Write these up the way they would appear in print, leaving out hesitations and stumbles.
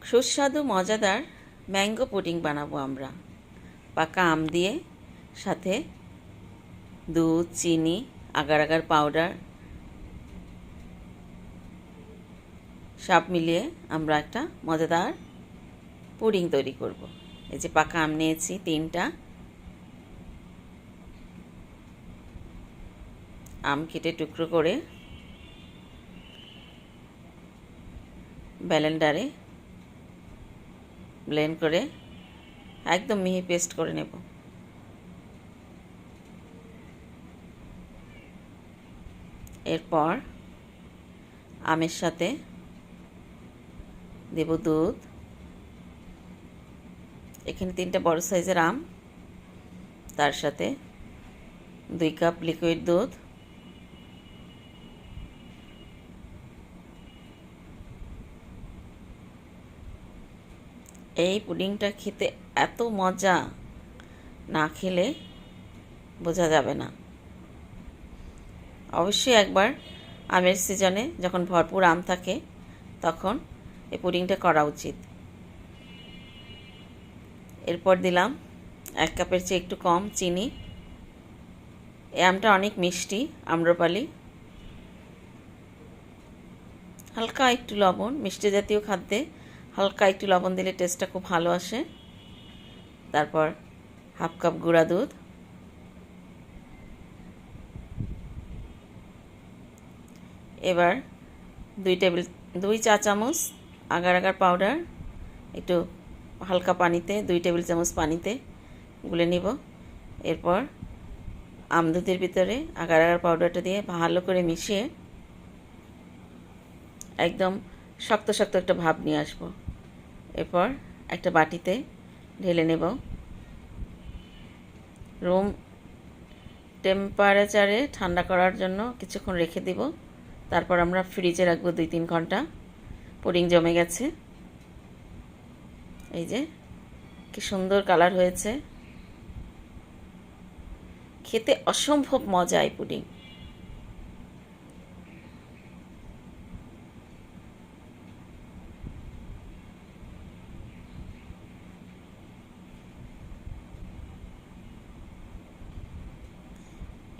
সুস্বাদু মজাদার mango pudding বানাবো আমরা। পাকা আম দিয়ে, সাথে দুধ, চিনি, আগার আগার পাউডার সব মিলিয়ে আমরা একটা মজাদার পুডিং তৈরি করব। এই যে পাকা আম নিয়েছি 3টা। আম কেটে টুকরো করে ব্লেন্ডারে ব্লেন্ড করে একদম মিহি পেস্ট করে নেব। এরপর আমের সাথে দেব দুধ। এখানে 3টা বড় সাইজের আম, তার সাথে 2 কাপ লিকুইড দুধ, এই পুডিংটা খেতে এত মজা, না খেলে বোঝা যাবে না। অবশ্যই একবার আমের সিজনে যখন ভরপুর আম থাকে তখন এই পুডিংটা করা উচিত। এরপর দিলাম 1 কাপের চেয়ে একটু কম চিনি। এই আমটা অনেক মিষ্টি, আম্রপালি। হালকা একটু লবণ, মিষ্টি জাতীয় খাদ্যে হালকা একটু লবণ দিলে টেস্টটা খুব ভালো আসে। তারপর 1/2 কাপ গুঁড়া দুধ, এবার 2 চা চামচ আগার আগার পাউডার, একটু হালকা পানিতে 2 টেবিল চামচ পানিতে গুলে নিব। এরপর আম দুধের ভিতরে আগার আগার পাউডারটা দিয়ে ভালো করে মিশিয়ে একদম শক্ত শক্ত একটা ভাব নিয়ে আসব। এরপর একটা বাটিতে ঢেলে নেব। রুম টেম্পারেচারে ঠান্ডা করার জন্য কিছুক্ষণ রেখে দেব। তারপর আমরা ফ্রিজে রাখবো 2-3 ঘন্টা। পুডিং জমে গেছে। এই যে কি সুন্দর কালার হয়েছে, খেতে অসম্ভব মজা এই পুডিং।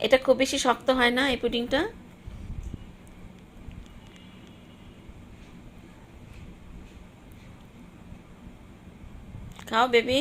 এটা খুব বেশি শক্ত হয় না এই পুডিংটা। খাও বেবি।